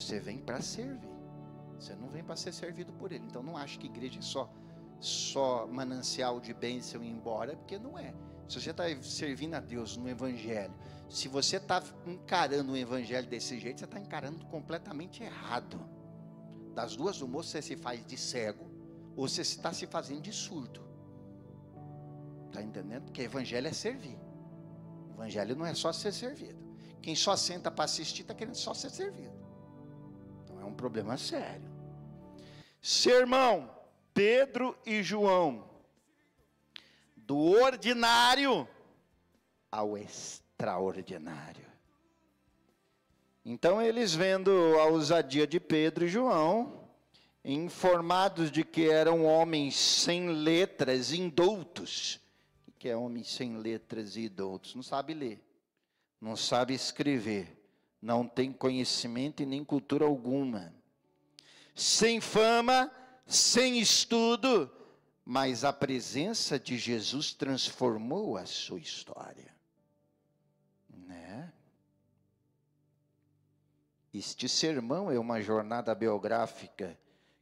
Você vem para servir. Você não vem para ser servido por Ele. Então não ache que igreja é só manancial de bênção e ir embora, porque não é. Se você está servindo a Deus no Evangelho, se você está encarando o Evangelho desse jeito, você está encarando completamente errado. Das duas, do moço, você se faz de cego, ou você está se fazendo de surdo. Está entendendo? Porque Evangelho é servir. Evangelho não é só ser servido. Quem só senta para assistir está querendo só ser servido. Então é um problema sério. Sermão, Pedro e João, do ordinário ao extraordinário. Então eles, vendo a ousadia de Pedro e João, informados de que eram homens sem letras, indoutos. O que é homem sem letras e indoutos? Não sabe ler, não sabe escrever, não tem conhecimento e nem cultura alguma, sem fama, sem estudo, mas a presença de Jesus transformou a sua história, né? Este sermão é uma jornada biográfica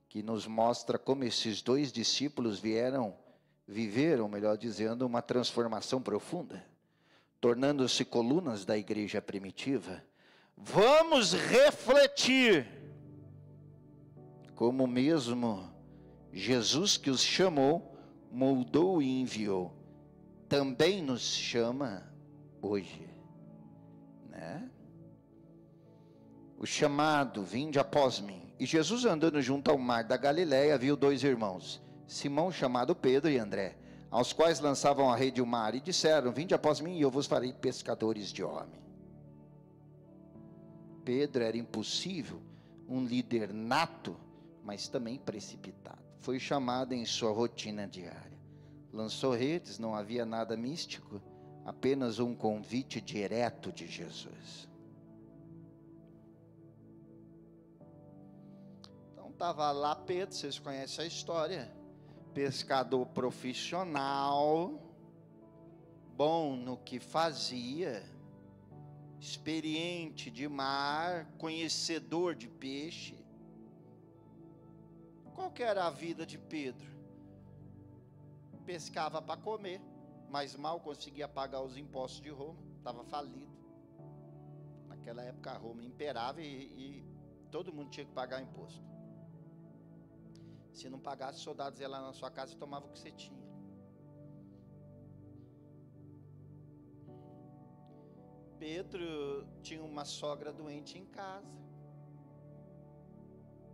que nos mostra como esses dois discípulos viveram, melhor dizendo, uma transformação profunda, tornando-se colunas da igreja primitiva. Vamos refletir como mesmo Jesus, que os chamou, moldou e enviou, também nos chama hoje, né? O chamado, vinde após mim. E Jesus, andando junto ao mar da Galileia, viu dois irmãos, Simão, chamado Pedro, e André, aos quais lançavam a rede ao mar, e disseram, vinde após mim, e eu vos farei pescadores de homem. Pedro era impossível, um líder nato, mas também precipitado. Foi chamado em sua rotina diária. Lançou redes, não havia nada místico, apenas um convite direto de Jesus. Então estava lá Pedro, vocês conhecem a história, pescador profissional, bom no que fazia, experiente de mar, conhecedor de peixe. Qual que era a vida de Pedro? Pescava para comer, mas mal conseguia pagar os impostos de Roma, estava falido. Naquela época Roma imperava e todo mundo tinha que pagar imposto. Se não pagasse, os soldados iam lá na sua casa e tomavam o que você tinha. Pedro tinha uma sogra doente em casa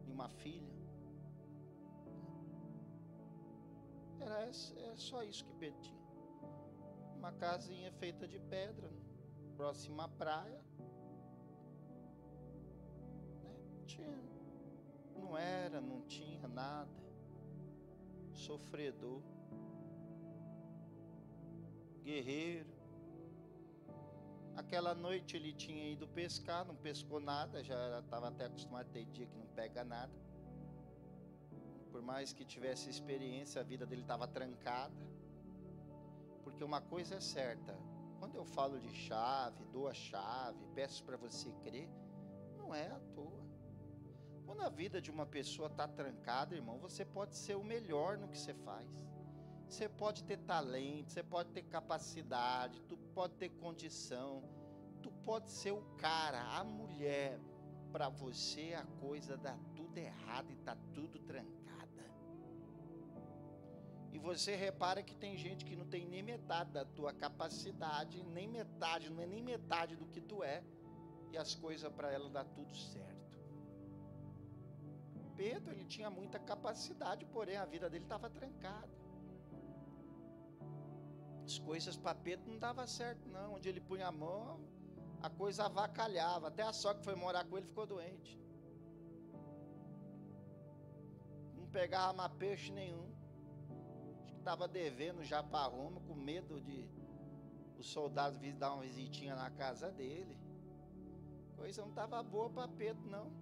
e uma filha. Era só isso que Pedro tinha. Uma casinha feita de pedra, próxima à praia. Não tinha nada. Sofredor. Guerreiro. Aquela noite ele tinha ido pescar, não pescou nada, já estava até acostumado a ter dia que não pega nada. Por mais que tivesse experiência, a vida dele estava trancada. Porque uma coisa é certa, quando eu falo de chave, dou a chave, peço para você crer, não é à toa. Quando a vida de uma pessoa está trancada, irmão, você pode ser o melhor no que você faz. Você pode ter talento, você pode ter capacidade, tu pode ter condição, tu pode ser o cara, a mulher. Para você a coisa dá tudo errado e está tudo trancada. E você repara que tem gente que não tem nem metade da tua capacidade, nem metade, não é nem metade do que tu é, e as coisas para ela dá tudo certo. Pedro, ele tinha muita capacidade, porém a vida dele estava trancada. As coisas para Pedro não davam certo não, onde ele punha a mão, a coisa avacalhava, até a sogra que foi morar com ele ficou doente. Não pegava mais peixe nenhum. Acho que estava devendo já para Roma, com medo de os soldados dar uma visitinha na casa dele. Coisa não estava boa para Pedro não.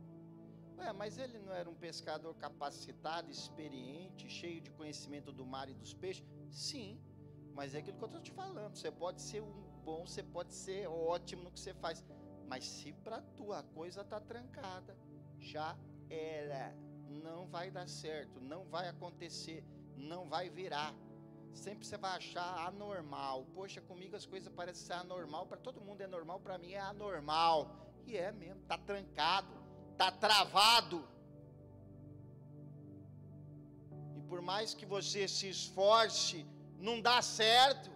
Mas ele não era um pescador capacitado, experiente, cheio de conhecimento do mar e dos peixes? Sim, mas é aquilo que eu estou te falando. Você pode ser um bom, você pode ser ótimo no que você faz, mas se para tua coisa está trancada, já era. Não vai dar certo, não vai acontecer, não vai virar. Sempre você vai achar anormal. Poxa, comigo as coisas parecem ser anormal, para todo mundo é normal, para mim é anormal. E é mesmo, tá trancado, tá travado. E por mais que você se esforce, não dá certo.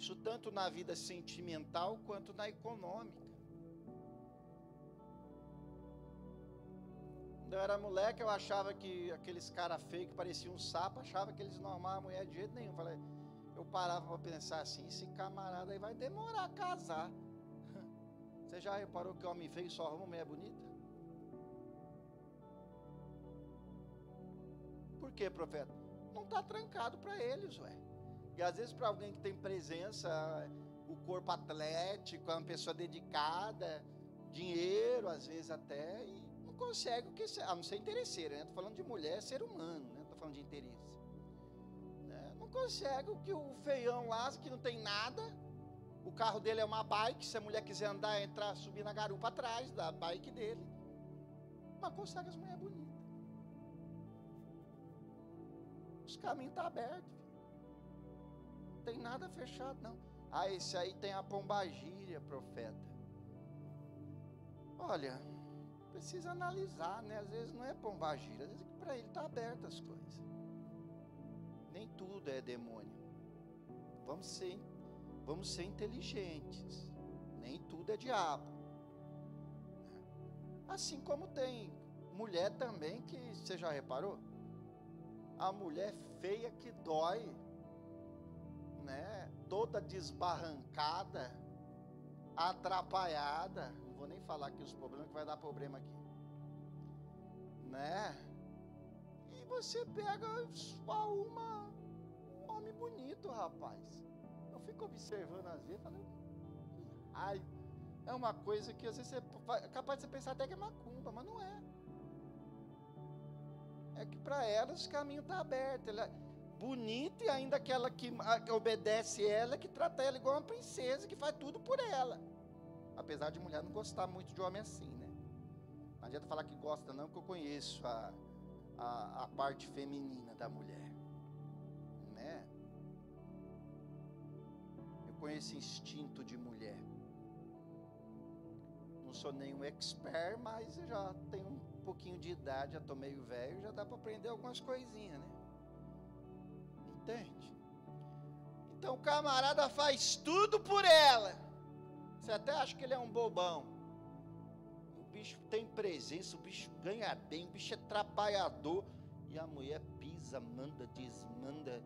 Isso tanto na vida sentimental quanto na econômica. Quando eu era moleque, eu achava que aqueles caras feios que pareciam um sapo, achava que eles não amavam a mulher de jeito nenhum. Eu parava para pensar assim, esse camarada aí vai demorar a casar. Você já reparou que homem feio só arruma mulher bonita? Por quê, profeta? Não está trancado para eles, ué. E às vezes para alguém que tem presença, o corpo atlético, uma pessoa dedicada, dinheiro, às vezes até, e não consegue o que, a não ser interesseira, né? Estou falando de mulher, ser humano, né? Estou falando de interesse. Né? Não consegue o que o feião lá, que não tem nada, o carro dele é uma bike, se a mulher quiser andar, entrar, subir na garupa atrás da bike dele, mas consegue as mulheres bonitas. Os caminhos estão abertos. Não tem nada fechado, não. Ah, esse aí tem a pombagira, profeta. Olha, precisa analisar, né? Às vezes não é pombagira, às vezes para ele está aberto as coisas. Nem tudo é demônio. Vamos ser inteligentes. Nem tudo é diabo. Assim como tem mulher também que, você já reparou? A mulher feia que dói, né? Toda desbarrancada, atrapalhada. Não vou nem falar aqui os problemas, que vai dar problema aqui, né? E você pega só um homem bonito, rapaz. Eu fico observando às vezes, falando, ai, é uma coisa que às vezes é capaz de você pensar até que é macumba, mas não é. É que para elas o caminho está aberto. Ela é bonita, e ainda aquela que obedece ela, que trata ela igual uma princesa, que faz tudo por ela. Apesar de mulher não gostar muito de homem assim, né? Não adianta falar que gosta não, porque eu conheço a parte feminina da mulher, né? Eu conheço instinto de mulher. Não sou nenhum expert, mas eu já tenho um pouquinho de idade, já tô meio velho, já dá para aprender algumas coisinhas, né? Entende? Então o camarada faz tudo por ela. Você até acha que ele é um bobão. O bicho tem presença, o bicho ganha bem, o bicho é trabalhador. E a mulher pisa, manda, desmanda.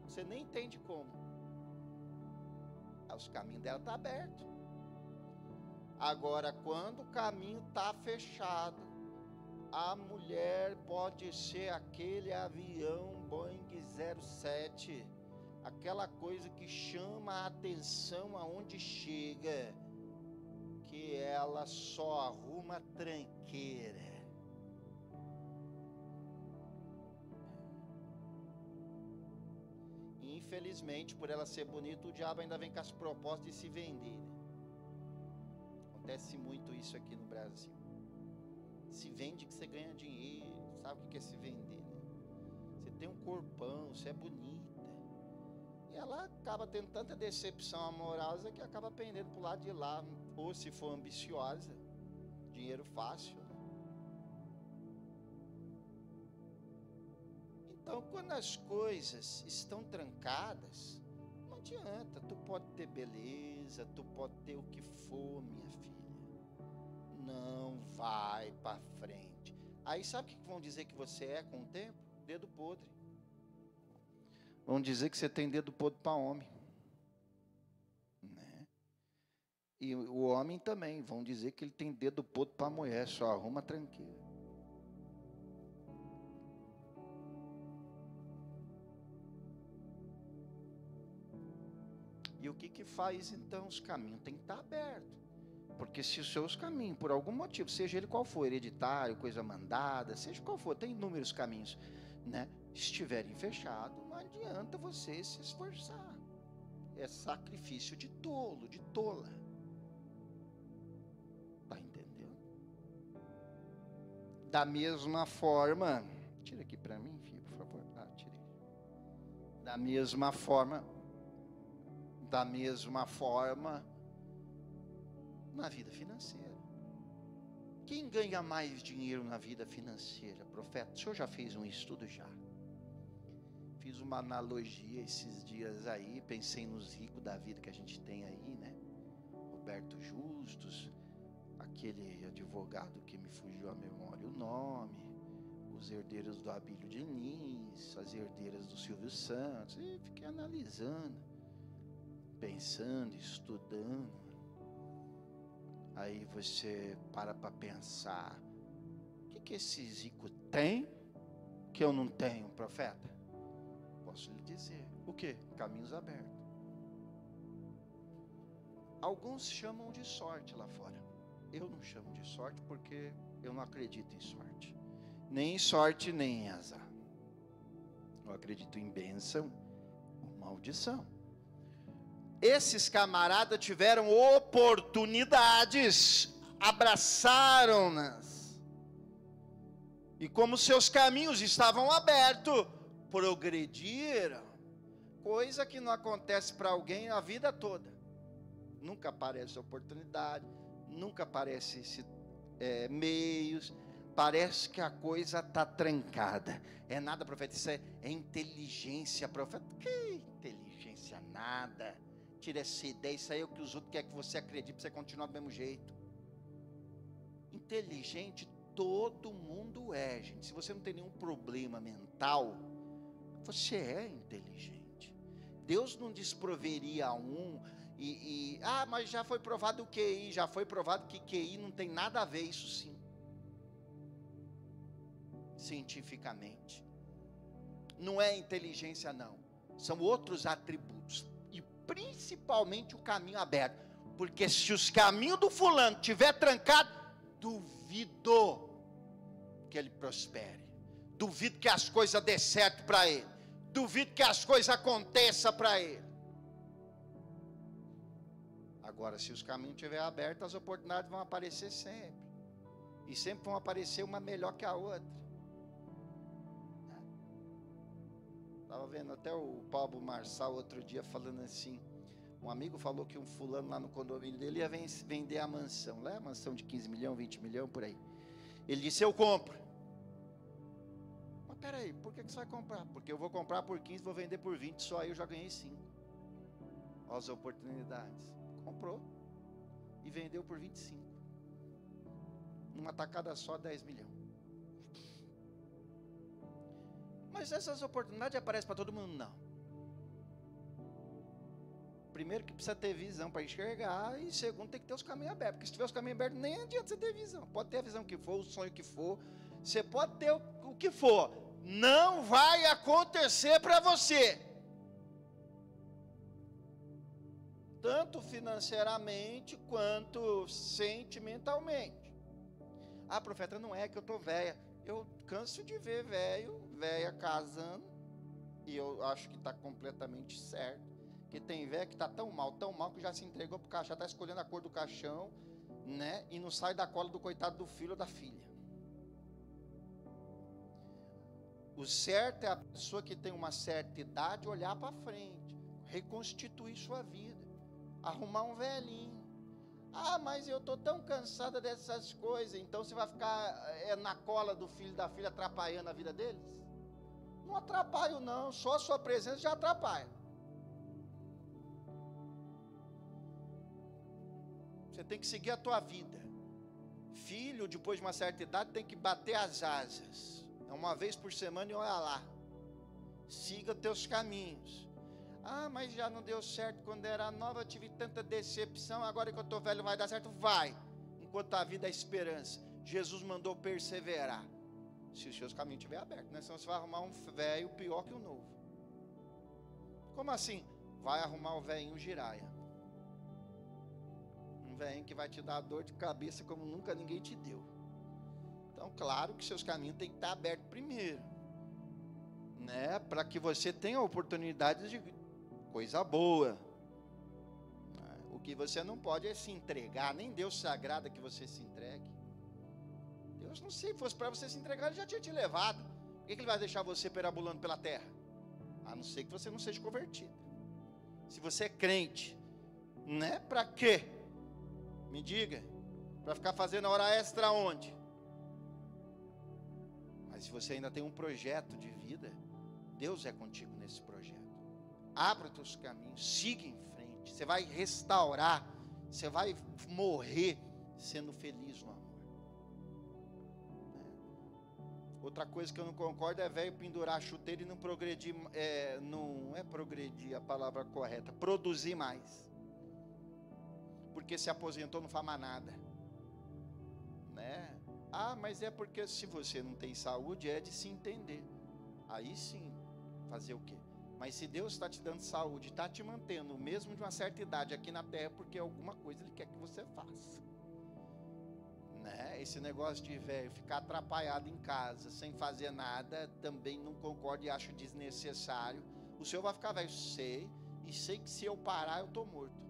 Você nem entende como. Os caminhos dela estão abertos. Agora, quando o caminho está fechado, a mulher pode ser aquele avião Boeing 07, aquela coisa que chama a atenção aonde chega, que ela só arruma tranqueira. Infelizmente, por ela ser bonita, o diabo ainda vem com as propostas de se vender, né? Acontece muito isso aqui no Brasil. Se vende que você ganha dinheiro. Sabe o que é se vender, né? Você tem um corpão, você é bonita. E ela acaba tendo tanta decepção amorosa que acaba pendendo pro lado de lá. Ou se for ambiciosa, dinheiro fácil. Então, quando as coisas estão trancadas, não adianta. Tu pode ter beleza, tu pode ter o que for, minha filha. Não vai para frente. Aí sabe o que vão dizer que você é com o tempo? Dedo podre. Vão dizer que você tem dedo podre para homem, né? E o homem também. Vão dizer que ele tem dedo podre para mulher. Só arruma tranqueira. E o que faz então? Os caminhos têm que estar abertos. Porque se os seus caminhos, por algum motivo, seja ele qual for, hereditário, coisa mandada, seja qual for, tem inúmeros caminhos, né? Estiverem fechados, não adianta você se esforçar. É sacrifício de tolo, de tola. Tá entendendo? Da mesma forma, tira aqui para mim, filho, por favor. Tirei. Da mesma forma, na vida financeira. Quem ganha mais dinheiro na vida financeira, profeta? O senhor já fez um estudo? Já. Fiz uma analogia esses dias aí, pensei nos ricos da vida que a gente tem aí, né? Roberto Justus, aquele advogado que me fugiu à memória o nome, os herdeiros do Abílio Diniz, as herdeiras do Silvio Santos, e fiquei analisando, pensando, estudando. Aí você para pensar, o que esses ricos têm que eu não tenho, profeta? Posso lhe dizer, o que? Caminhos abertos. Alguns chamam de sorte lá fora. Eu não chamo de sorte porque eu não acredito em sorte. Nem em sorte, nem em azar. Eu acredito em bênção ou maldição. Esses camaradas tiveram oportunidades, abraçaram-nas. E como seus caminhos estavam abertos, progrediram. Coisa que não acontece para alguém a vida toda. Nunca aparece oportunidade, nunca aparece meios. Parece que a coisa está trancada. É nada, profeta, isso é inteligência, profeta. Que inteligência, nada. Tira essa ideia, isso aí é o que os outros querem que você acredite, para você continuar do mesmo jeito. Inteligente todo mundo é, gente. Se você não tem nenhum problema mental, você é inteligente. Deus não desproveria mas já foi provado o QI, já foi provado que QI não tem nada a ver, isso sim. Cientificamente. Não é inteligência não, são outros atributos. E principalmente o caminho aberto. Porque se os caminhos do fulano estiver trancado, duvido que ele prospere. Duvido que as coisas dê certo para ele. Duvido que as coisas aconteçam para ele. Agora, se os caminhos estiverem abertos, as oportunidades vão aparecer sempre. E sempre vão aparecer uma melhor que a outra. Estava vendo até o Pablo Marçal outro dia falando assim. Um amigo falou que um fulano lá no condomínio dele ia vender a mansão. Lá é a mansão de 15 milhões, 20 milhões, por aí. Ele disse, eu compro. Mas peraí, por que você vai comprar? Porque eu vou comprar por 15, vou vender por 20, só aí eu já ganhei 5. Olha as oportunidades. Comprou e vendeu por 25. Numa tacada só, 10 milhões. Mas essas oportunidades aparecem para todo mundo? Não. Primeiro que precisa ter visão para enxergar, e segundo tem que ter os caminhos abertos, porque se tiver os caminhos abertos nem adianta você ter visão. Pode ter a visão que for, o sonho que for, você pode ter o que for, não vai acontecer para você. Tanto financeiramente quanto sentimentalmente. Ah, profeta, não é que eu estou velha. Eu canso de ver velha casando, e eu acho que está completamente certo. Porque tem velha que está tão mal que já se entregou para o caixão, já está escolhendo a cor do caixão, né? E não sai da cola do coitado do filho ou da filha. O certo é a pessoa que tem uma certa idade olhar para frente, reconstituir sua vida, arrumar um velhinho. Ah, mas eu estou tão cansada dessas coisas. Então você vai ficar na cola do filho e da filha atrapalhando a vida deles? Não atrapalho não, só a sua presença já atrapalha. Você tem que seguir a tua vida. Filho, depois de uma certa idade, tem que bater as asas. É uma vez por semana e olha lá. Siga teus caminhos. Ah, mas já não deu certo quando era nova, eu tive tanta decepção, agora que eu estou velho vai dar certo? Vai, enquanto a vida é esperança. Jesus mandou perseverar, se os seus caminhos estiverem abertos, né? Senão você vai arrumar um velho pior que o novo. Como assim? Vai arrumar o velhinho giraia. Um velhinho que vai te dar dor de cabeça como nunca ninguém te deu. Então, claro que seus caminhos têm que estar abertos primeiro, né? Para que você tenha a oportunidade de coisa boa. O que você não pode é se entregar. Nem Deus se agrada que você se entregue. Eu não sei, se fosse para você se entregar, ele já tinha te levado. Por que ele vai deixar você perambulando pela terra? A não ser que você não seja convertido. Se você é crente, né? Para quê? Me diga. Para ficar fazendo hora extra onde? Mas se você ainda tem um projeto de vida, Deus é contigo nesse projeto. Abra os teus caminhos, siga em frente. Você vai restaurar, você vai morrer sendo feliz no amor. Outra coisa que eu não concordo é velho pendurar a chuteira e não progredir, não é progredir a palavra correta, produzir mais. Porque se aposentou não faz mais nada. Né? Ah, mas é porque se você não tem saúde, é de se entender. Aí sim, fazer o quê? Mas se Deus está te dando saúde, está te mantendo, mesmo de uma certa idade aqui na terra, porque alguma coisa Ele quer que você faça. Né? Esse negócio de velho ficar atrapalhado em casa, sem fazer nada, também não concordo e acho desnecessário. O senhor vai ficar velho, sei, e sei que se eu parar, eu estou morto.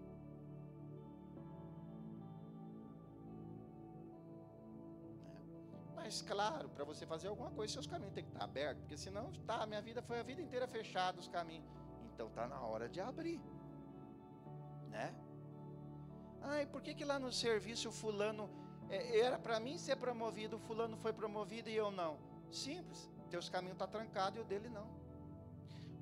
Mas claro, para você fazer alguma coisa, seus caminhos têm que estar abertos, porque senão, tá, minha vida foi a vida inteira fechada, os caminhos. Então tá na hora de abrir, né? Ai, por que lá no serviço o fulano, era para mim ser promovido, o fulano foi promovido e eu não? Simples, teus caminhos estão trancados e o dele não.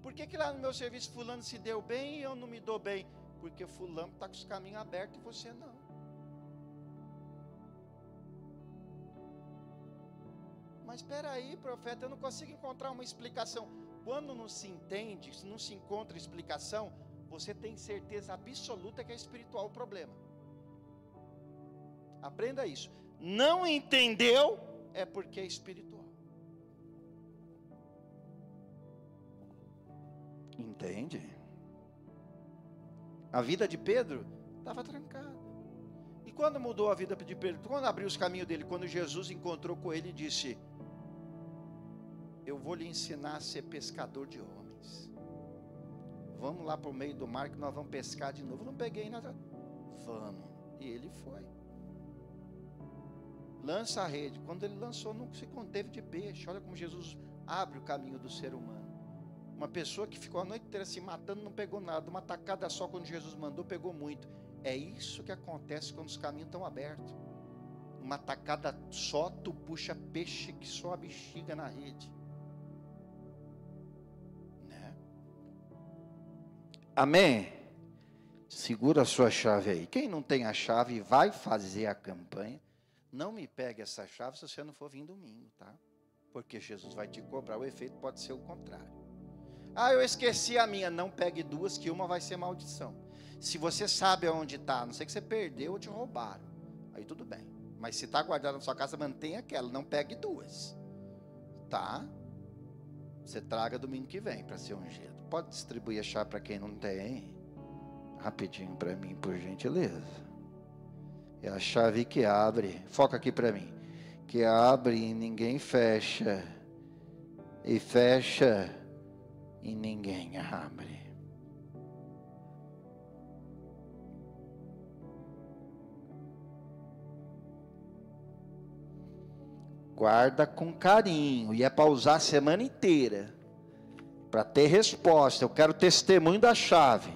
Por que lá no meu serviço fulano se deu bem e eu não me dou bem? Porque fulano está com os caminhos abertos e você não. Mas espera aí, profeta, eu não consigo encontrar uma explicação. Quando não se entende, se não se encontra explicação, você tem certeza absoluta que é espiritual o problema. Aprenda isso. Não entendeu, é porque é espiritual. Entende? A vida de Pedro estava trancada. E quando mudou a vida de Pedro? Quando abriu os caminhos dele? Quando Jesus encontrou com ele e disse: eu vou lhe ensinar a ser pescador de homens. Vamos lá para o meio do mar que nós vamos pescar de novo. Não peguei nada. Vamos. E ele foi. Lança a rede. Quando ele lançou, não se conteve de peixe. Olha como Jesus abre o caminho do ser humano. Uma pessoa que ficou a noite inteira se matando, não pegou nada. Uma tacada só, quando Jesus mandou, pegou muito. É isso que acontece quando os caminhos estão abertos. Uma tacada só, tu puxa peixe que só a bexiga na rede. Né? Amém? Segura a sua chave aí. Quem não tem a chave vai fazer a campanha. Não me pegue essa chave se você não for vir domingo, tá? Porque Jesus vai te cobrar. O efeito pode ser o contrário. Ah, eu esqueci a minha. Não pegue duas, que uma vai ser maldição. Se você sabe aonde está, a não sei que você perdeu ou te roubaram, aí tudo bem. Mas se está guardada na sua casa, mantenha aquela. Não pegue duas, tá? Você traga domingo que vem para ser ungido. Pode distribuir a chave para quem não tem? Rapidinho para mim, por gentileza. É a chave que abre. Foca aqui para mim. Que abre e ninguém fecha. E fecha e ninguém abre. Guarda com carinho. E é para usar a semana inteira. Para ter resposta. Eu quero testemunho da chave.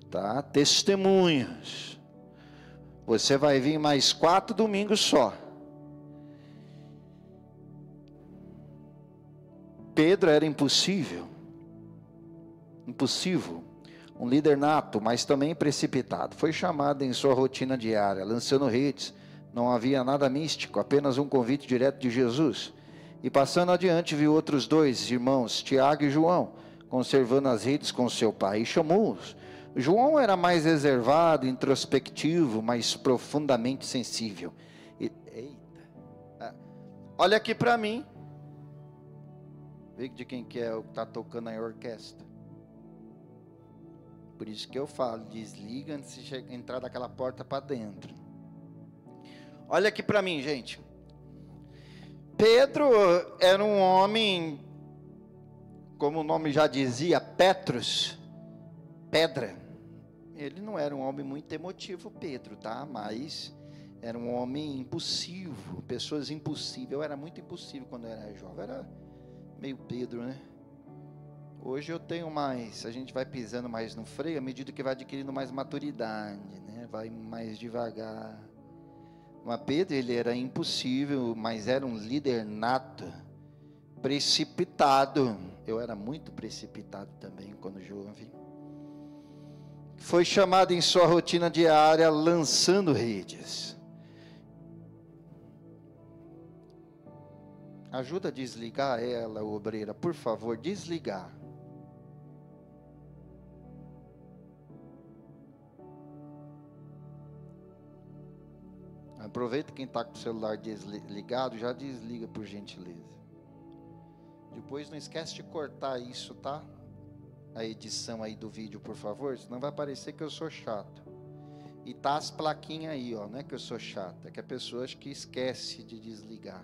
Tá? Testemunhos. Você vai vir mais 4 domingos só. Pedro era impossível. Impossível. Um líder nato, mas também precipitado. Foi chamado em sua rotina diária, lançando redes. Não havia nada místico, apenas um convite direto de Jesus. E passando adiante, viu outros 2 irmãos, Tiago e João, conservando as redes com seu pai, e chamou-os. João era mais reservado, introspectivo, mas profundamente sensível. Eita! Olha aqui para mim. Vê de quem que é o que está tocando aí a orquestra. Por isso que eu falo, desliga antes de entrar daquela porta para dentro. Olha aqui para mim, gente. Pedro era um homem, como o nome já dizia, Petros, pedra. Ele não era um homem muito emotivo, Pedro, tá? Mas era um homem impulsivo, pessoas impossíveis. Eu era muito impossível quando eu era jovem. Eu era meio Pedro, né? Hoje eu tenho mais, a gente vai pisando mais no freio à medida que vai adquirindo mais maturidade, né? Vai mais devagar. Mas Pedro, ele era impossível, mas era um líder nato, precipitado. Eu era muito precipitado também quando jovem. Foi chamado em sua rotina diária lançando redes. Ajuda a desligar ela, obreira, por favor, desligar. Aproveita quem está com o celular desligado, já desliga por gentileza. Depois não esquece de cortar isso, tá? A edição aí do vídeo, por favor, senão vai parecer que eu sou chato. E tá as plaquinhas aí, ó, não é que eu sou chato, é que a pessoa acha que esquece de desligar.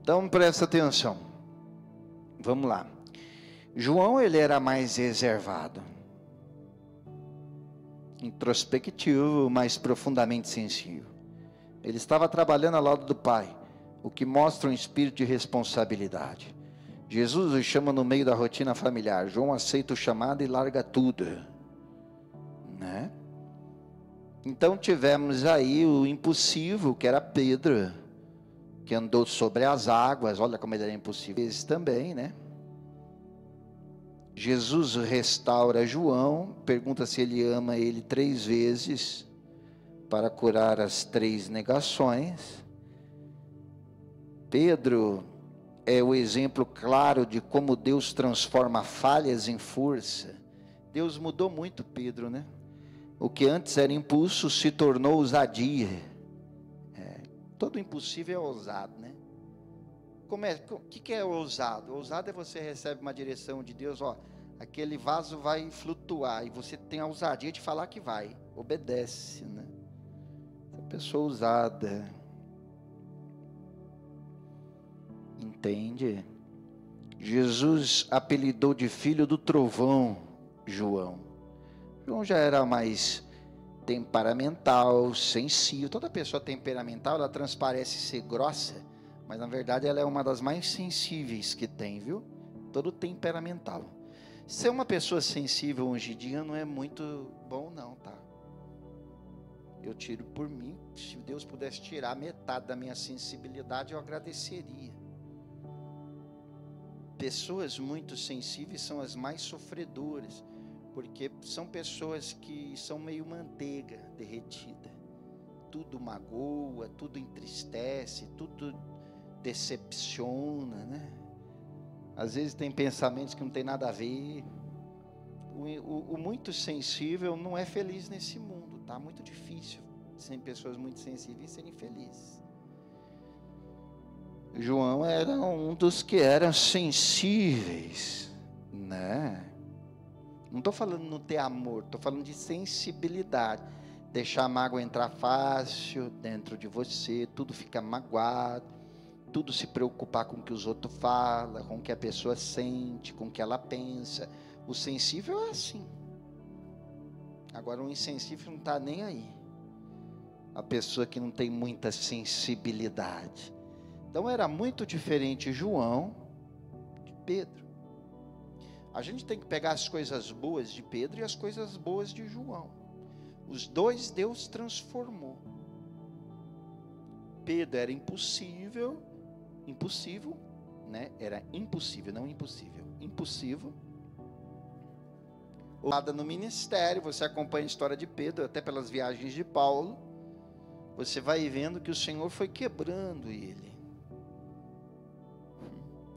Então presta atenção. Vamos lá. João, ele era mais reservado, introspectivo, mais profundamente sensível. Ele estava trabalhando ao lado do Pai, o que mostra um espírito de responsabilidade. Jesus o chama no meio da rotina familiar. João aceita o chamado e larga tudo, né? Então tivemos aí o impossível, que era Pedro, que andou sobre as águas. Olha como ele era impossível. Esse também, né? Jesus restaura João, pergunta se ele ama ele 3 vezes, para curar as 3 negações. Pedro é o exemplo claro de como Deus transforma falhas em força. Deus mudou muito Pedro, né? O que antes era impulso se tornou ousadia. Todo impossível é ousado, né? O que é ousado? Ousado é você recebe uma direção de Deus, ó, aquele vaso vai flutuar, e você tem a ousadia de falar que vai, obedece, né? Essa pessoa ousada, entende? Jesus apelidou de filho do trovão João. João já era mais temperamental, sensível. Toda pessoa temperamental, ela transparece ser grossa, mas na verdade ela é uma das mais sensíveis que tem, viu? Todo temperamental. Ser uma pessoa sensível hoje em dia não é muito bom não, tá? Eu tiro por mim. Se Deus pudesse tirar metade da minha sensibilidade, eu agradeceria. Pessoas muito sensíveis são as mais sofredoras, porque são pessoas que são meio manteiga derretida. Tudo magoa, tudo entristece, tudo decepciona, né? Às vezes tem pensamentos que não tem nada a ver. O muito sensível não é feliz nesse mundo, tá? Muito difícil sem pessoas muito sensíveis serem felizes. João era um dos que eram sensíveis, né? Não estou falando no ter amor, estou falando de sensibilidade. Deixar a mágoa entrar fácil dentro de você, tudo fica magoado, tudo se preocupar com o que os outros falam, com o que a pessoa sente, com o que ela pensa. O sensível é assim. Agora o insensível não está nem aí. A pessoa que não tem muita sensibilidade. Então era muito diferente João de Pedro. A gente tem que pegar as coisas boas de Pedro e as coisas boas de João. Os dois Deus transformou. Pedro era impossível, né? Era impossível, não impossível, impossível. No ministério, você acompanha a história de Pedro, até pelas viagens de Paulo, você vai vendo que o Senhor foi quebrando ele.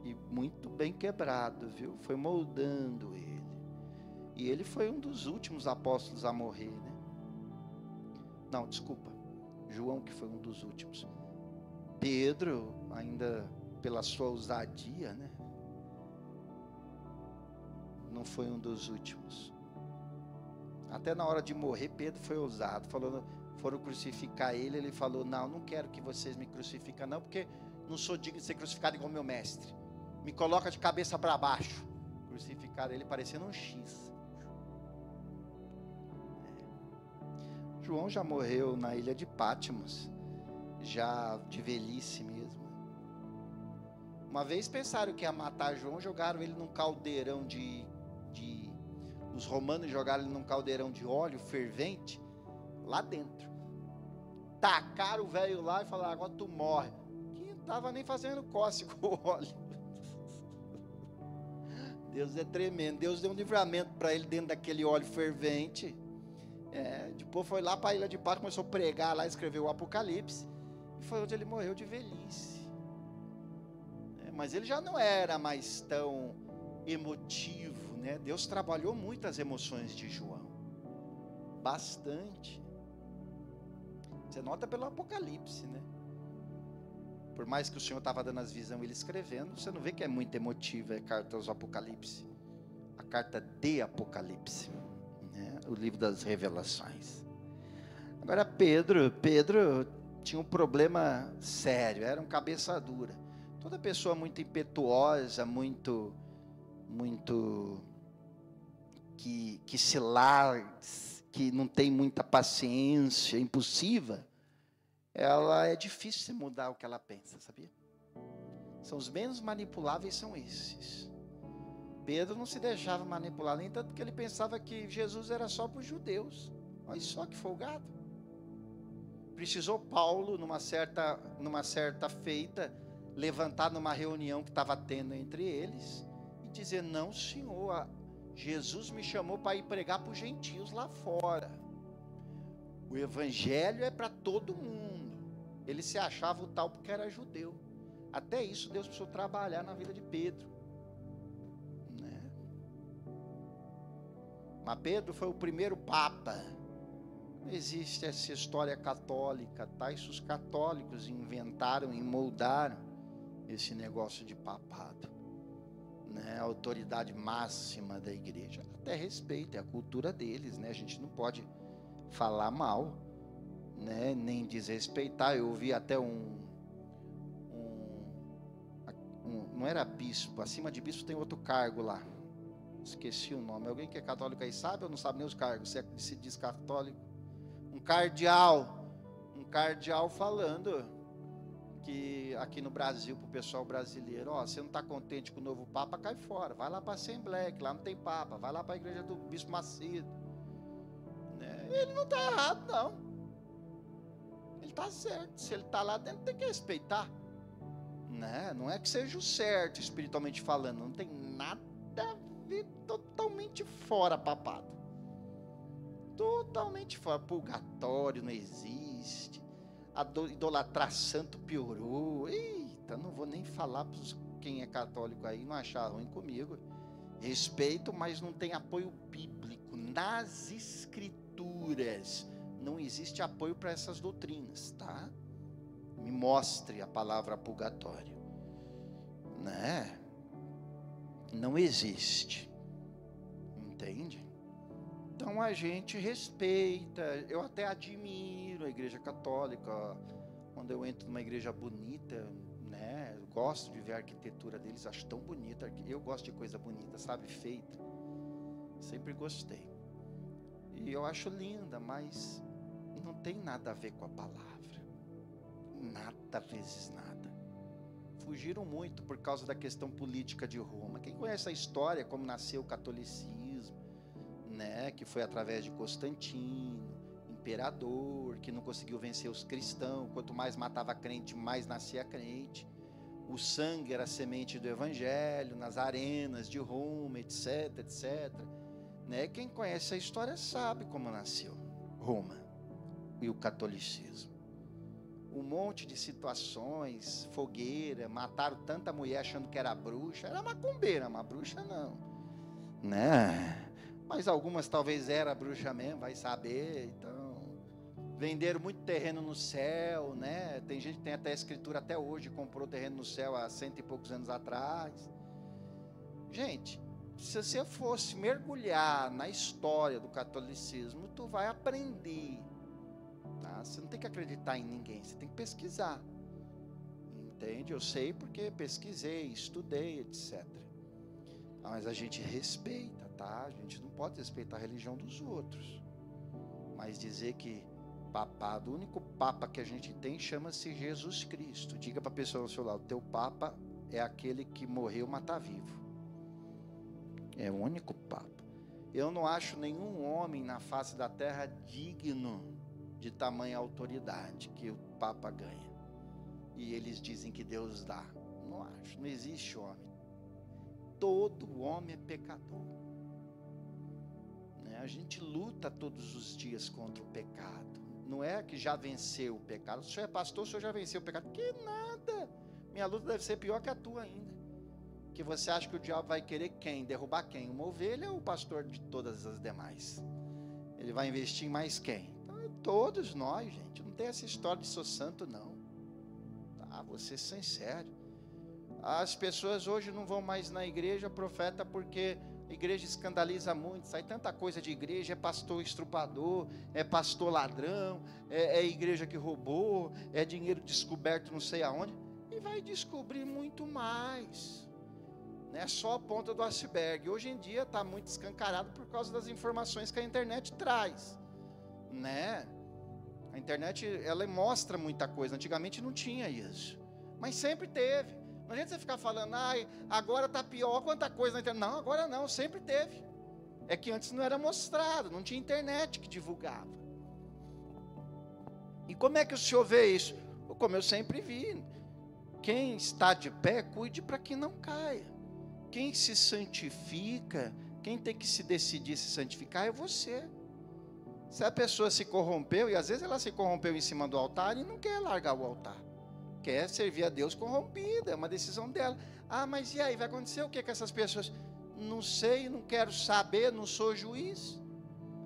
E muito bem quebrado, viu? Foi moldando ele. E ele foi um dos últimos apóstolos a morrer, né? Não, desculpa. João que foi um dos últimos. Pedro, ainda pela sua ousadia, né? Não foi um dos últimos. Até na hora de morrer, Pedro foi ousado. Foram crucificar ele, ele falou, não quero que vocês me crucifiquem não, porque não sou digno de ser crucificado igual meu mestre. Me coloca de cabeça para baixo. Crucificaram ele parecendo um X. João já morreu na ilha de Patmos, já de velhice mesmo. Uma vez pensaram que ia matar João, jogaram ele num caldeirão os romanos jogaram ele num caldeirão de óleo fervente, lá dentro. Tacaram o velho lá e falaram, agora tu morre. Que não estava nem fazendo cócega com o óleo. Deus é tremendo. Deus deu um livramento para ele dentro daquele óleo fervente. Depois foi lá para a ilha de Patmos, começou a pregar lá, escreveu o Apocalipse. E foi onde ele morreu de velhice. Mas ele já não era mais tão emotivo, né? Deus trabalhou muito as emoções de João. Bastante. Você nota pelo Apocalipse, né? Por mais que o Senhor estava dando as visões, ele escrevendo, você não vê que é muito emotiva a carta aos Apocalipse. A carta de Apocalipse, né? O livro das revelações. Agora Pedro tinha um problema sério, era um cabeça dura. Toda pessoa muito impetuosa, muito que se larga, que não tem muita paciência, impulsiva, ela é difícil de mudar o que ela pensa, sabia? São os menos manipuláveis, são esses. Pedro não se deixava manipular, nem tanto que ele pensava que Jesus era só para os judeus. Olha só que folgado. Precisou Paulo, numa certa feita, levantar numa reunião que estava tendo entre eles e dizer, não senhor, Jesus me chamou para ir pregar para os gentios lá fora. O evangelho é para todo mundo. Ele se achava o tal porque era judeu. Até isso Deus precisou trabalhar na vida de Pedro, né? Mas Pedro foi o primeiro papa. Não existe essa história católica, tá? Isso os católicos inventaram e moldaram esse negócio de papado, né? A autoridade máxima da igreja. Até respeito, é a cultura deles, né? A gente não pode falar mal, né? Nem desrespeitar. Eu ouvi até não era bispo, acima de bispo tem outro cargo lá, esqueci o nome. Alguém que é católico aí sabe ou não sabe nem os cargos? Se diz católico. Um cardeal falando que aqui no Brasil, para o pessoal brasileiro, você não está contente com o novo Papa, cai fora, vai lá para a Assembleia, que lá não tem Papa, vai lá para a igreja do Bispo Macedo, né? Ele não está errado, não, ele está certo. Se ele está lá dentro, tem que respeitar, né? Não é que seja o certo espiritualmente falando, não tem nada a ver, totalmente fora papado, totalmente fora. Purgatório não existe, idolatrar santo piorou. Eita, não vou nem falar para quem é católico aí não achar ruim comigo. Respeito, mas não tem apoio bíblico nas escrituras. Não existe apoio para essas doutrinas, tá? Me mostre a palavra purgatório, né? Não existe, entende? Então a gente respeita. Eu até admiro a igreja católica. Quando eu entro numa igreja bonita, né? Eu gosto de ver a arquitetura deles, acho tão bonita. Eu gosto de coisa bonita, sabe? Feita. Sempre gostei. E eu acho linda, mas não tem nada a ver com a palavra. Nada, vezes nada. Fugiram muito por causa da questão política de Roma. Quem conhece a história, como nasceu o catolicismo, né, que foi através de Constantino, imperador, que não conseguiu vencer os cristãos. Quanto mais matava crente, mais nascia crente. O sangue era a semente do evangelho, nas arenas de Roma, etc, etc, né? Quem conhece a história sabe como nasceu Roma e o catolicismo. Um monte de situações, fogueira, mataram tanta mulher achando que era bruxa. Era macumbeira, mas bruxa não, né? Mas algumas talvez era bruxa mesmo, vai saber. Então, venderam muito terreno no céu, né? Tem gente que tem até escritura até hoje, comprou terreno no céu há 100 e poucos anos atrás. Gente, se você fosse mergulhar na história do catolicismo, tu vai aprender, tá? Você não tem que acreditar em ninguém, você tem que pesquisar, entende? Eu sei porque pesquisei, estudei, etc. Mas a gente respeita, tá? A gente não pode respeitar a religião dos outros, mas dizer que papado. O único papa que a gente tem chama-se Jesus Cristo. Diga para a pessoa ao seu lado: teu papa é aquele que morreu, mas está vivo. É o único papa. Eu não acho nenhum homem na face da terra digno de tamanha autoridade que o papa ganha. E eles dizem que Deus dá. Não acho, não existe homem. Todo homem é pecador. A gente luta todos os dias contra o pecado. Não é que já venceu o pecado. Se o senhor é pastor, o senhor já venceu o pecado. Que nada. Minha luta deve ser pior que a tua ainda. Que você acha que o diabo vai querer quem? Derrubar quem? Uma ovelha ou o pastor de todas as demais? Ele vai investir em mais quem? Então, todos nós, gente. Não tem essa história de sou santo, não. Tá? Vou ser sincero. As pessoas hoje não vão mais na igreja, profeta, porque a igreja escandaliza muito, sai tanta coisa de igreja, é pastor estrupador, é pastor ladrão, é igreja que roubou, é dinheiro descoberto não sei aonde, e vai descobrir muito mais, né? Só a ponta do iceberg. Hoje em dia está muito escancarado por causa das informações que a internet traz, né? A internet, ela mostra muita coisa, antigamente não tinha isso, mas sempre teve. Não adianta você ficar falando, agora está pior, quanta coisa na internet. Não, agora não, sempre teve. É que antes não era mostrado, não tinha internet que divulgava. E como é que o senhor vê isso? Como eu sempre vi. Quem está de pé, cuide para que não caia. Quem se santifica, quem tem que se decidir se santificar é você. Se a pessoa se corrompeu, e às vezes ela se corrompeu em cima do altar e não quer largar o altar. Quer servir a Deus corrompida, é uma decisão dela. Mas e aí, vai acontecer o que com essas pessoas? Não sei, não quero saber, não sou juiz.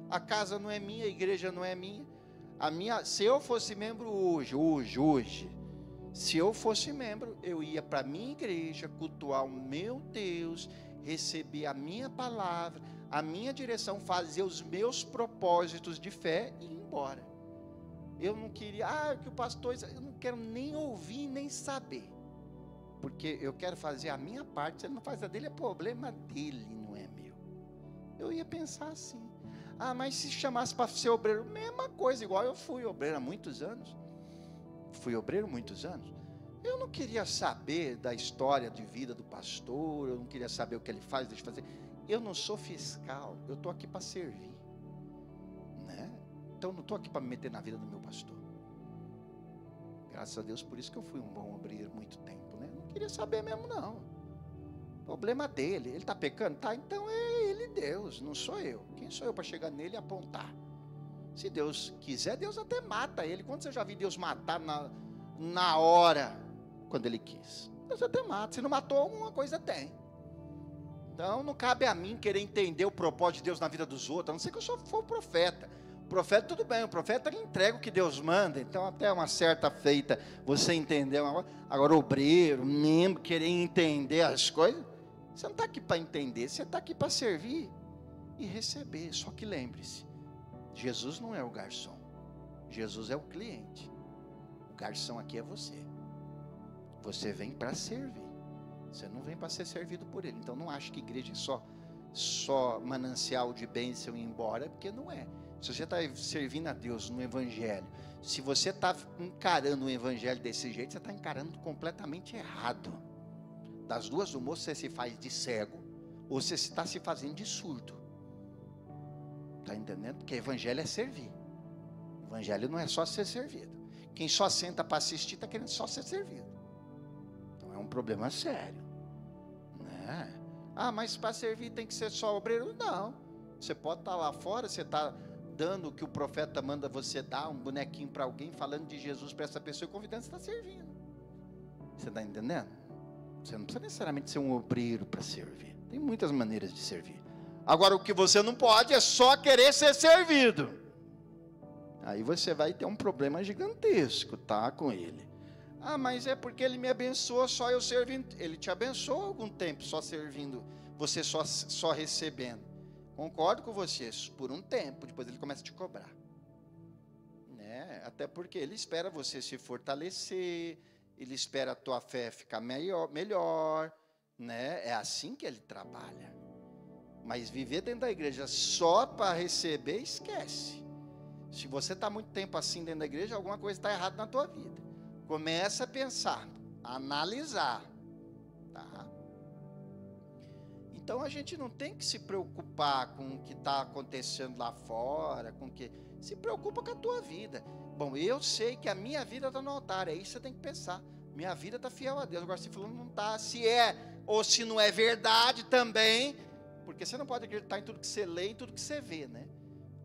A casa não é minha, a igreja não é minha. Se eu fosse membro hoje, se eu fosse membro, eu ia para a minha igreja, cultuar o meu Deus, receber a minha palavra, a minha direção, fazer os meus propósitos de fé e ir embora. Eu não queria, que o pastor, eu não quero nem ouvir, nem saber. Porque eu quero fazer a minha parte, se ele não faz a dele, é problema dele, não é meu. Eu ia pensar assim. Mas se chamasse para ser obreiro, mesma coisa, igual eu fui obreiro há muitos anos. Eu não queria saber da história de vida do pastor, eu não queria saber o que ele faz, deixa eu fazer. Eu não sou fiscal, eu estou aqui para servir. Então, não estou aqui para me meter na vida do meu pastor. Graças a Deus, por isso que eu fui um bom obreiro muito tempo, né? Não queria saber mesmo, não. Problema dele. Ele está pecando? Tá, então é ele Deus, não sou eu. Quem sou eu para chegar nele e apontar? Se Deus quiser, Deus até mata ele. Quando você já viu Deus matar na hora, quando ele quis? Deus até mata. Se não matou, alguma coisa tem. Então, não cabe a mim querer entender o propósito de Deus na vida dos outros, a não ser que eu for profeta. Profeta, tudo bem, o profeta ele entrega o que Deus manda, então até uma certa feita você entendeu. Agora obreiro, membro, querer entender as coisas, você não está aqui para entender, você está aqui para servir e receber. Só que lembre-se, Jesus não é o garçom, Jesus é o cliente. O garçom aqui é você. Você vem para servir, você não vem para ser servido por ele. Então não ache que igreja é só manancial de bênção e ir embora, porque não é. Se você está servindo a Deus no evangelho, se você está encarando o evangelho desse jeito, você está encarando completamente errado. Das duas, do moço, você se faz de cego, ou você está se fazendo de surdo. Está entendendo? Porque evangelho é servir. Evangelho não é só ser servido. Quem só senta para assistir está querendo só ser servido. Então é um problema sério, né? Mas para servir tem que ser só obreiro? Não. Você pode estar lá fora, você está dando o que o profeta manda você dar, um bonequinho para alguém, falando de Jesus para essa pessoa e convidando, você está servindo. Você está entendendo? Você não precisa necessariamente ser um obreiro para servir. Tem muitas maneiras de servir. Agora, o que você não pode é só querer ser servido. Aí você vai ter um problema gigantesco, tá, com ele. Mas é porque ele me abençoou, só eu servindo. Ele te abençoou algum tempo só servindo, você só recebendo. Concordo com vocês, por um tempo, depois ele começa a te cobrar, né? Até porque ele espera você se fortalecer, ele espera a tua fé ficar melhor, né? É assim que ele trabalha. Mas viver dentro da igreja só para receber, esquece. Se você está muito tempo assim dentro da igreja, alguma coisa está errada na tua vida. Começa a pensar, a analisar, tá? Então a gente não tem que se preocupar com o que está acontecendo lá fora, se preocupa com a tua vida. Bom, eu sei que a minha vida está no altar, é isso que você tem que pensar. Minha vida está fiel a Deus. Agora, se falando não está, se é ou se não é verdade também, porque você não pode acreditar em tudo que você lê, em tudo que você vê, né?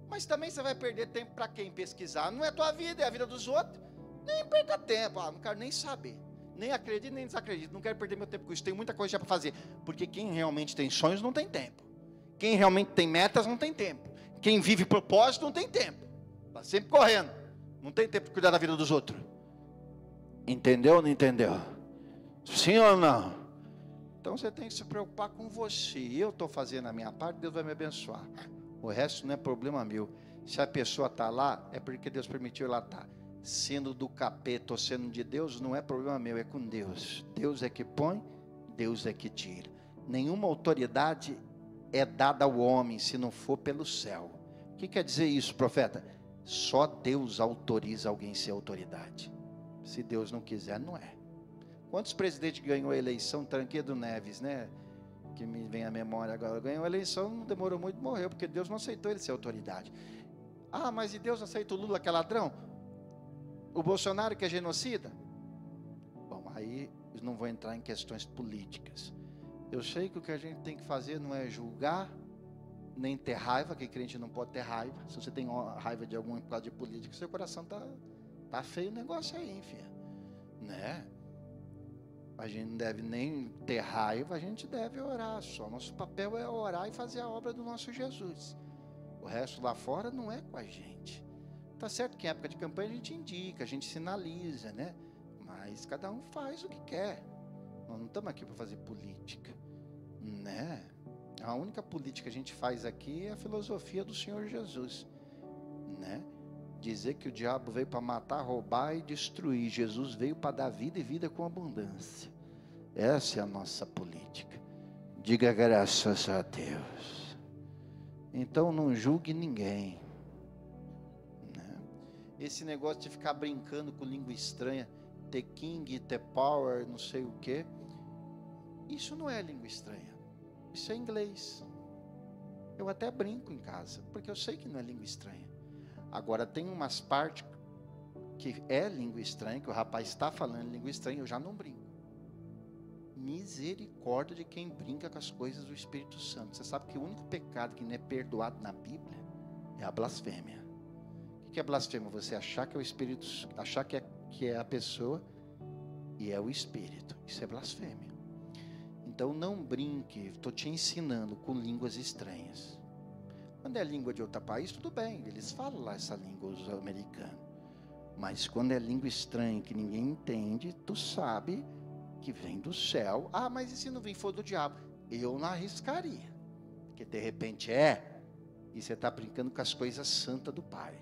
Mas também você vai perder tempo para quem pesquisar? Não é a tua vida, é a vida dos outros. Nem perca tempo, não quero nem saber. Nem acredito, nem desacredito. Não quero perder meu tempo com isso. Tem muita coisa já para fazer. Porque quem realmente tem sonhos não tem tempo. Quem realmente tem metas não tem tempo. Quem vive propósito não tem tempo. Está sempre correndo. Não tem tempo de cuidar da vida dos outros. Entendeu ou não entendeu? Sim ou não? Então você tem que se preocupar com você. Eu estou fazendo a minha parte, Deus vai me abençoar. O resto não é problema meu. Se a pessoa está lá, é porque Deus permitiu ela estar. Sendo do capeta ou sendo de Deus, não é problema meu, é com Deus. Deus é que põe, Deus é que tira. Nenhuma autoridade é dada ao homem, se não for pelo céu. O que quer dizer isso, profeta? Só Deus autoriza alguém a ser autoridade. Se Deus não quiser, não é. Quantos presidentes ganhou a eleição? Tancredo Neves, né? Que me vem à memória agora. Ganhou a eleição, não demorou muito, morreu, porque Deus não aceitou ele ser autoridade. Ah, mas e Deus aceita o Lula que é ladrão? O Bolsonaro que é genocida? Bom, aí eu não vou entrar em questões políticas. Eu sei que o que a gente tem que fazer não é julgar, nem ter raiva, que crente não pode ter raiva. Se você tem raiva de algum por causa de política, seu coração tá feio o negócio aí, filha. Né? A gente não deve nem ter raiva, a gente deve orar só. Nosso papel é orar e fazer a obra do nosso Jesus. O resto lá fora não é com a gente. Tá certo que em época de campanha a gente indica, a gente sinaliza, né? Mas cada um faz o que quer. Nós não estamos aqui para fazer política, né? A única política que a gente faz aqui é a filosofia do Senhor Jesus, né? Dizer que o diabo veio para matar, roubar e destruir. Jesus veio para dar vida e vida com abundância. Essa é a nossa política. Diga graças a Deus. Então não julgue ninguém. Esse negócio de ficar brincando com língua estranha, the king, the power, não sei o que, isso não é língua estranha, isso é inglês. Eu até brinco em casa, porque eu sei que não é língua estranha. Agora tem umas partes que é língua estranha, que o rapaz está falando língua estranha, eu já não brinco. Misericórdia de quem brinca com as coisas do Espírito Santo. Você sabe que o único pecado que não é perdoado na Bíblia é a blasfêmia. O que é blasfêmia? Você achar que é o Espírito, achar que é a pessoa e é o Espírito. Isso é blasfêmia. Então não brinque, estou te ensinando com línguas estranhas. Quando é língua de outro país, tudo bem, eles falam lá essa língua, os americanos. Mas quando é língua estranha que ninguém entende, tu sabe que vem do céu. Ah, mas e se não vir for do diabo? Eu não arriscaria. Porque de repente e você está brincando com as coisas santas do Pai.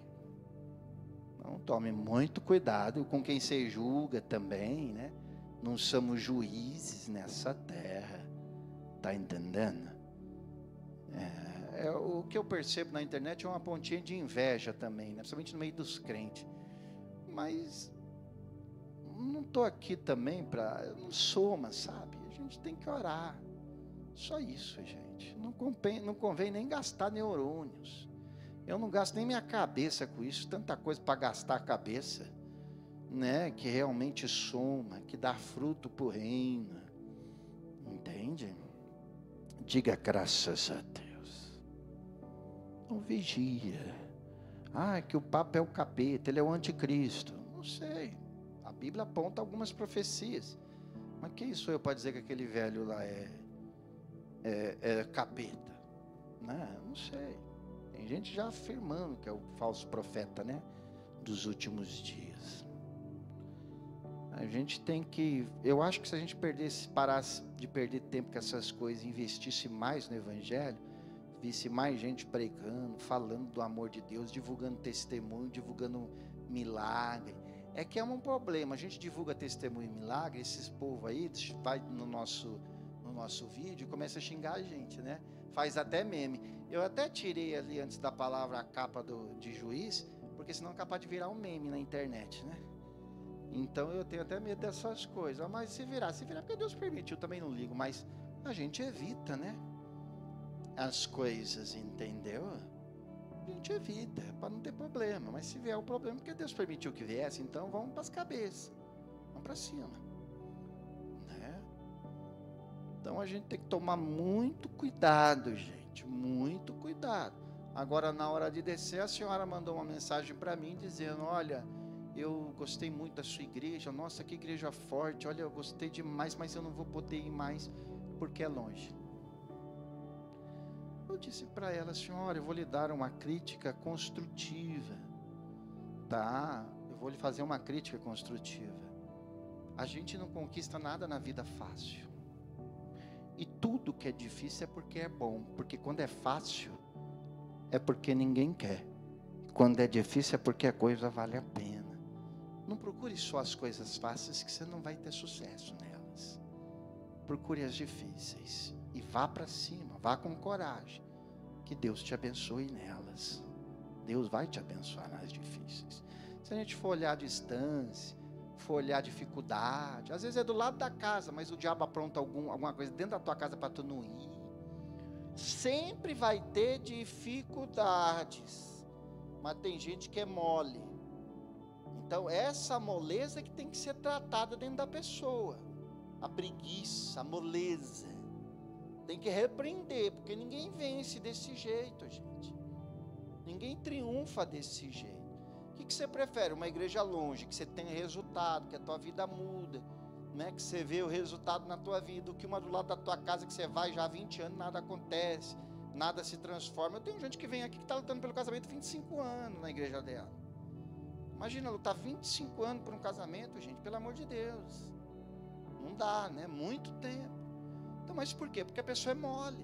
Então tome muito cuidado com quem você julga também, né? Não somos juízes nessa terra. Está entendendo? O que eu percebo na internet é uma pontinha de inveja também, né? Principalmente no meio dos crentes. Mas não estou aqui também para... Eu não sou, mas sabe? A gente tem que orar. Só isso, gente. Não convém nem gastar neurônios. Eu não gasto nem minha cabeça com isso. Tanta coisa para gastar a cabeça, né? Que realmente soma, que dá fruto para o reino. Entende? Diga graças a Deus. Não vigia. Que o Papa é o capeta, ele é o anticristo. Não sei. A Bíblia aponta algumas profecias. Mas quem sou eu para dizer que aquele velho lá é capeta? Não sei. Tem gente já afirmando que é o falso profeta, né? Dos últimos dias. A gente tem que... Eu acho que se a gente parasse de perder tempo com essas coisas, investisse mais no Evangelho, visse mais gente pregando, falando do amor de Deus, divulgando testemunho, divulgando milagre. É que é um problema. A gente divulga testemunho e milagre, esses povos aí vai no nosso vídeo e começa a xingar a gente, né? Faz até meme. Eu até tirei ali antes da palavra a capa de juiz, porque senão é capaz de virar um meme na internet, né? Então eu tenho até medo dessas coisas. Mas se virar, porque Deus permitiu, também não ligo. Mas a gente evita, né? As coisas, entendeu? A gente evita, para não ter problema. Mas se vier o problema, porque Deus permitiu que viesse, então vamos para as cabeças. Vamos para cima. Né? Então a gente tem que tomar muito cuidado, gente. Muito cuidado. Agora, na hora de descer, a senhora mandou uma mensagem para mim dizendo: olha, eu gostei muito da sua igreja, nossa, que igreja forte, olha, eu gostei demais, mas eu não vou poder ir mais, porque é longe. Eu disse para ela: senhora, eu vou lhe dar uma crítica construtiva, tá? Eu vou lhe fazer uma crítica construtiva. A gente não conquista nada na vida fácil. E tudo que é difícil é porque é bom, porque quando é fácil, é porque ninguém quer. Quando é difícil é porque a coisa vale a pena. Não procure só as coisas fáceis, que você não vai ter sucesso nelas. Procure as difíceis e vá para cima, vá com coragem, que Deus te abençoe nelas. Deus vai te abençoar nas difíceis. Se a gente for olhar a distância, for olhar a dificuldade, às vezes é do lado da casa, mas o diabo apronta alguma coisa dentro da tua casa para tu não ir. Sempre vai ter dificuldades, mas tem gente que é mole. Então essa moleza que tem que ser tratada dentro da pessoa. A preguiça, a moleza, tem que repreender, porque ninguém vence desse jeito, gente. Ninguém triunfa desse jeito. O que você prefere? Uma igreja longe, que você tenha resultado, que a tua vida muda, né? Que você vê o resultado na tua vida, do que uma do lado da tua casa, que você vai já há 20 anos, nada acontece, nada se transforma. Eu tenho gente que vem aqui que está lutando pelo casamento 25 anos na igreja dela. Imagina lutar 25 anos por um casamento, gente, pelo amor de Deus. Não dá, né? Muito tempo. Então, mas por quê? Porque a pessoa é mole,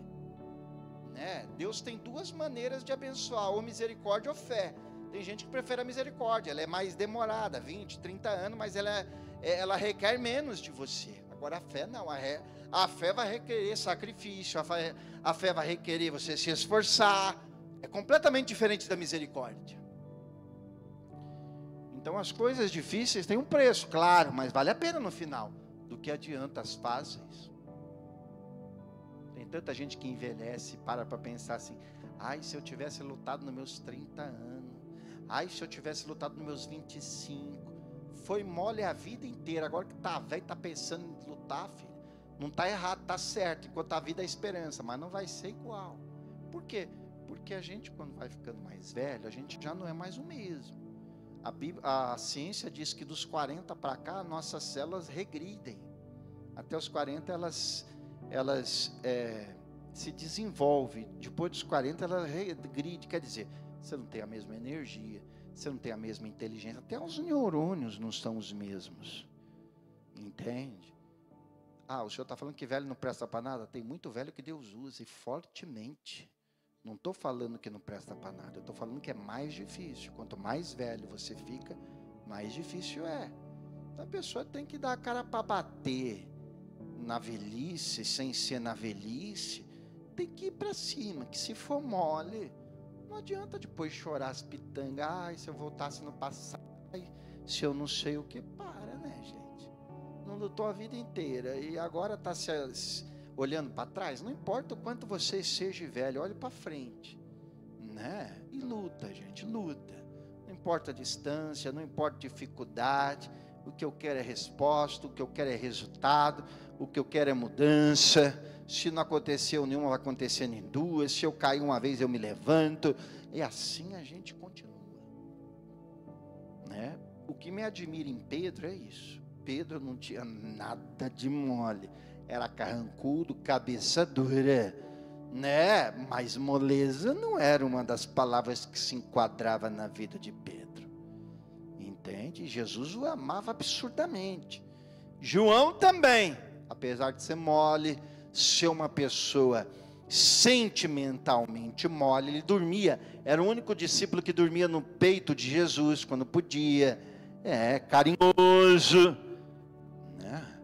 né? Deus tem duas maneiras de abençoar, ou misericórdia ou fé. Tem gente que prefere a misericórdia, ela é mais demorada, 20, 30 anos, mas ela requer menos de você. Agora a fé não, a fé vai requerer sacrifício, a fé vai requerer você se esforçar. É completamente diferente da misericórdia. Então as coisas difíceis têm um preço, claro, mas vale a pena no final. Do que adianta as fáceis? Tem tanta gente que envelhece e para pensar assim: ai, se eu tivesse lutado nos meus 30 anos, ai, se eu tivesse lutado nos meus 25, foi mole a vida inteira, agora que tá velho, tá pensando em lutar, filho, não tá errado, tá certo, enquanto a vida é esperança, mas não vai ser igual. Por quê? Porque a gente, quando vai ficando mais velho, a gente já não é mais o mesmo. A ciência diz que dos 40 para cá, nossas células regridem. Até os 40 elas se desenvolvem. Depois dos 40 ela regride, quer dizer, você não tem a mesma energia, você não tem a mesma inteligência, até os neurônios não são os mesmos. Entende? Ah, o senhor está falando que velho não presta para nada? Tem muito velho que Deus usa, e fortemente. Não estou falando que não presta para nada, eu estou falando que é mais difícil. Quanto mais velho você fica, mais difícil é. Então a pessoa tem que dar a cara para bater na velhice, sem ser na velhice, tem que ir para cima, que se for mole, não adianta depois chorar as pitangas. Ai, se eu voltasse no passado, se eu não sei o que, para, né, gente? Não lutou a vida inteira e agora está se olhando para trás. Não importa o quanto você seja velho, olhe para frente, né? E luta, gente, luta. Não importa a distância, não importa a dificuldade. O que eu quero é resposta, o que eu quero é resultado, o que eu quero é mudança. Se não aconteceu nenhuma, vai acontecer em duas. Se eu cair uma vez, eu me levanto. E assim a gente continua, né? O que me admira em Pedro é isso. Pedro não tinha nada de mole. Era carrancudo, cabeça dura, né? Mas moleza não era uma das palavras que se enquadrava na vida de Pedro. Entende? Jesus o amava absurdamente. João também, apesar de ser mole, ser uma pessoa sentimentalmente mole, ele dormia, era o único discípulo que dormia no peito de Jesus quando podia, carinhoso, né?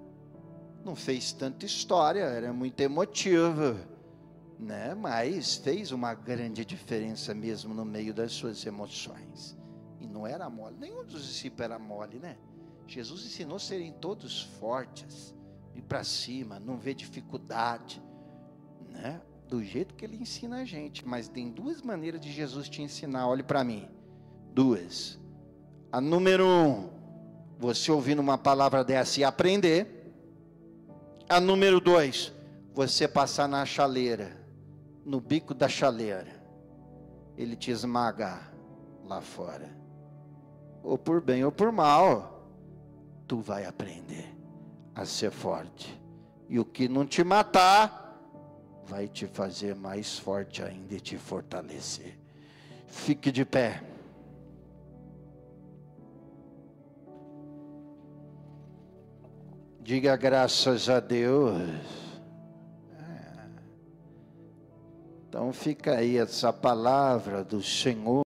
Não fez tanta história, era muito emotivo, né? Mas fez uma grande diferença mesmo no meio das suas emoções. E não era mole. Nenhum dos discípulos era mole, né? Jesus ensinou a serem todos fortes, ir para cima, não ver dificuldade, né? Do jeito que ele ensina a gente. Mas tem duas maneiras de Jesus te ensinar, olhe para mim. Duas. A número 1, você ouvindo uma palavra dessa e aprender. A número 2, você passar na chaleira, no bico da chaleira, ele te esmagar lá fora. Ou por bem ou por mal, tu vai aprender a ser forte. E o que não te matar, vai te fazer mais forte ainda e te fortalecer. Fique de pé. Diga graças a Deus. Então fica aí essa palavra do Senhor.